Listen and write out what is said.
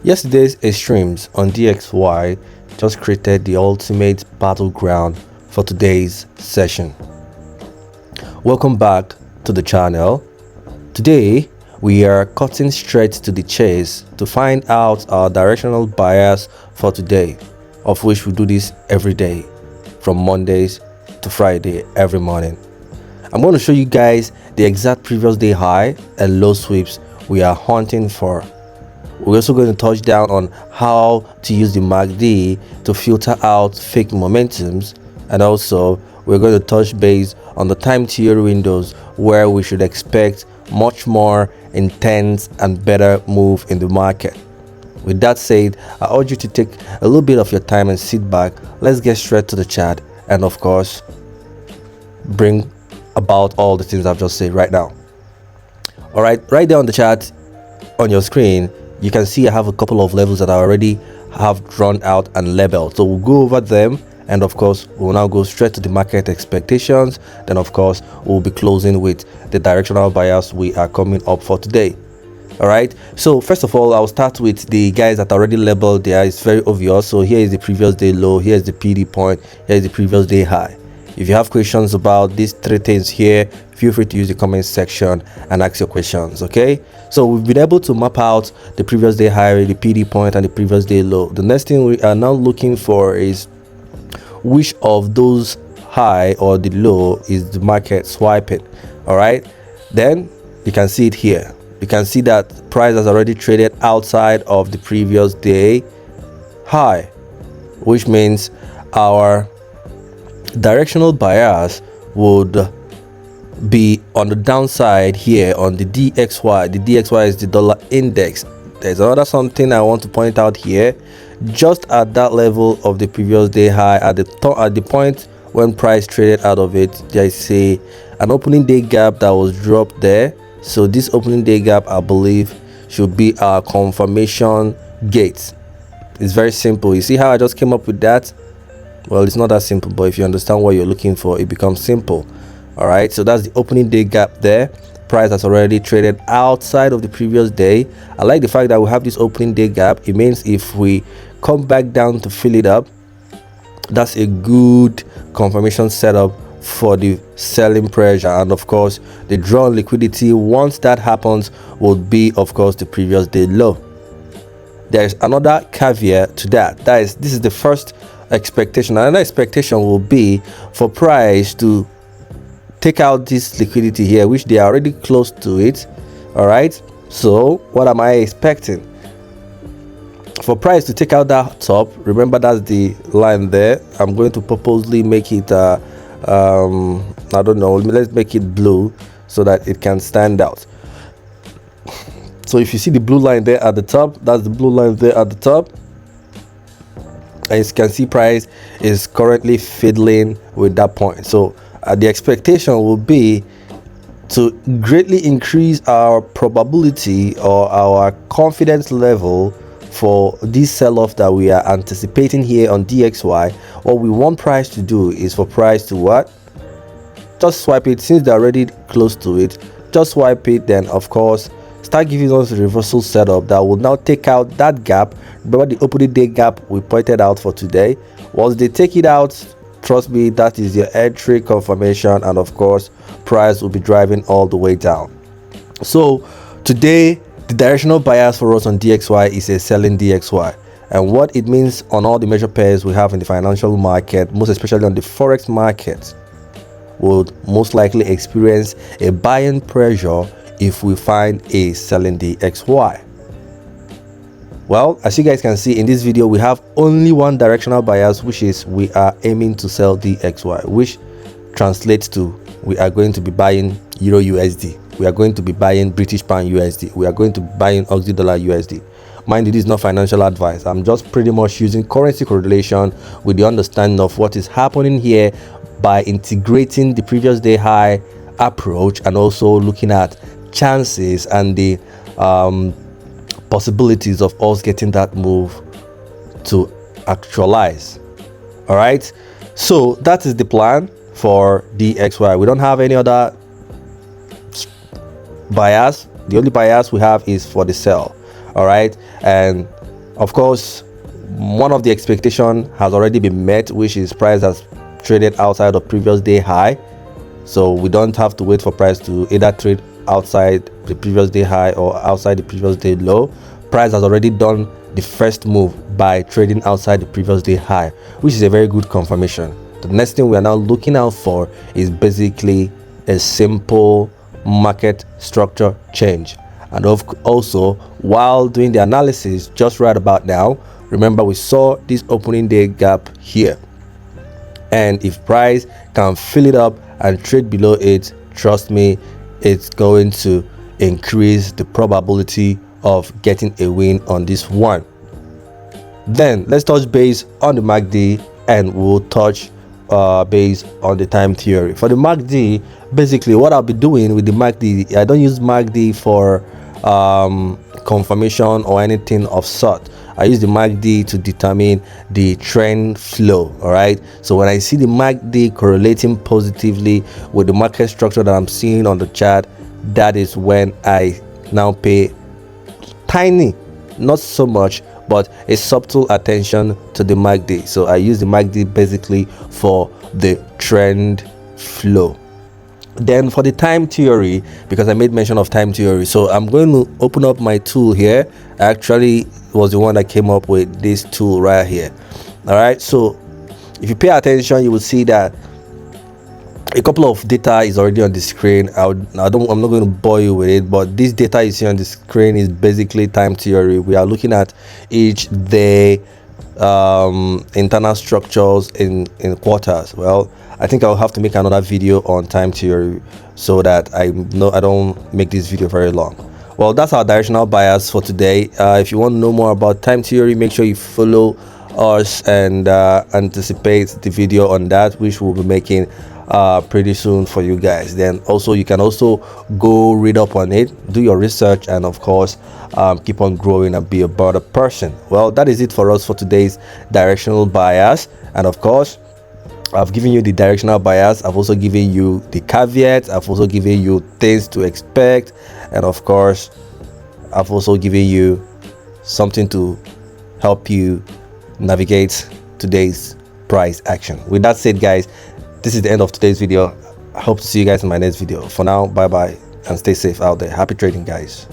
Yesterday's extremes on DXY just created the ultimate battleground for today's session. Welcome back to the channel. Today we are cutting straight to the chase to find out our directional bias for today, of which we do this every day from Mondays to Friday every morning. I'm going to show you guys the exact previous day high and low sweeps we are hunting for. We're also going to touch down on how to use the MACD to filter out fake momentums, and also we're going to touch base on the time theory windows where we should expect much more intense and better move in the market. With that said, I urge you to take a little bit of your time and sit back. Let's get straight to the chart and of course bring about all the things I've just said right now. All right, right there on the chart on your screen, you can see I have a couple of levels that I already have drawn out and labeled. So we'll go over them, and of course we'll now go straight to the market expectations. Then of course we'll be closing with the directional bias we are coming up for today. All right, so first of all, I'll start with the guys that are already labeled there. It's very obvious. So here is the previous day low, here's the PD point, here is the previous day high. If you have questions about these three things here, feel free to use the comment section and ask your questions. Okay, so we've been able to map out the previous day high, the PD point, and the previous day low. The next thing we are now looking for is which of those high or the low is the market swiping. All right, then you can see it here. You can see that price has already traded outside of the previous day high, which means our directional bias would be on the downside here on the DXY. The DXY is the dollar index. There's another something I want to point out here. Just at that level of the previous day high, at the point when price traded out of it, there is an opening day gap that was dropped there. So this opening day gap, I believe, should be our confirmation gate. It's very simple. You see how I just came up with that? Well, it's not that simple, but if you understand what you're looking for, it becomes simple. All right, so that's the opening day gap there. Price has already traded outside of the previous day. I like the fact that we have this opening day gap. It means if we come back down to fill it up, that's a good confirmation setup for the selling pressure. And of course the draw on liquidity, once that happens, would be of course the previous day low. There's another caveat to that. This is the first expectation. Another expectation will be for price to take out this liquidity here, which they are already close to it. All right, so what am I expecting? For price to take out that top, remember that's the line there. I'm going to purposely make it I don't know, let's make it blue so that it can stand out. So if you see the blue line there at the top, that's the blue line there at the top. As you can see, price is currently fiddling with that point. So the expectation will be to greatly increase our probability or our confidence level for this sell-off that we are anticipating here on DXY. What we want price to do is for price to what? Just swipe it. Since they're already close to it, just swipe it. Then of course start giving us a reversal setup that will now take out that gap. Remember the opening day gap we pointed out for today. Once they take it out, trust me, that is your entry confirmation, and of course price will be driving all the way down. So today the directional bias for us on DXY is a selling DXY, and what it means on all the major pairs we have in the financial market, most especially on the Forex market, would most likely experience a buying pressure if we find a selling DXY. Well, as you guys can see in this video, we have only one directional bias, which is we are aiming to sell DXY, which translates to we are going to be buying Euro USD, we are going to be buying British Pound USD, we are going to be buying Aussie Dollar USD. Mind you, this is not financial advice. I'm just pretty much using currency correlation with the understanding of what is happening here by integrating the previous day high approach and also looking at chances and the possibilities of us getting that move to actualize. All right, so that is the plan for DXY. We don't have any other bias. The only bias we have is for the sell. All right, and Of course, one of the expectation has already been met, which is price has traded outside of previous day high. So we don't have to wait for price to either trade outside the previous day high or outside the previous day low. Price has already done the first move by trading outside the previous day high, which is a very good confirmation. The next thing we are now looking out for is basically a simple market structure change. And also, while doing the analysis just right about now, remember we saw this opening day gap here, and if price can fill it up and trade below it, trust me, it's going to increase the probability of getting a win on this one. Then let's touch base on the MACD, and we'll touch base on the time theory. For the MACD, basically what I'll be doing with the MACD, I don't use MACD for confirmation or anything of sort. I use the MACD to determine the trend flow. All right, so when I see the MACD correlating positively with the market structure that I'm seeing on the chart, that is when I now pay tiny, not so much, but a subtle attention to the MACD. So I use the MACD basically for the trend flow. Then for the time theory, because I made mention of time theory, so I'm going to open up my tool here. Actually was the one that came up with this tool right here. All right, so if you pay attention, you will see that a couple of data is already on the screen. I'm not going to bore you with it, but this data you see on the screen is basically time theory. We are looking at each day internal structures in quarters. Well, I think I'll have to make another video on time theory so that I don't make this video very long. Well, that's our directional bias for today. If you want to know more about time theory, make sure you follow us and anticipate the video on that, which we'll be making pretty soon for you guys. Then also you can also go read up on it, do your research, and of course keep on growing and be a better person. Well, that is it for us for today's directional bias. And of course, I've given you the directional bias, I've also given you the caveats, I've also given you things to expect, and of course I've also given you something to help you navigate today's price action. With that said, guys, this is the end of today's video. I hope to see you guys in my next video. For now, bye bye and stay safe out there. Happy trading, guys.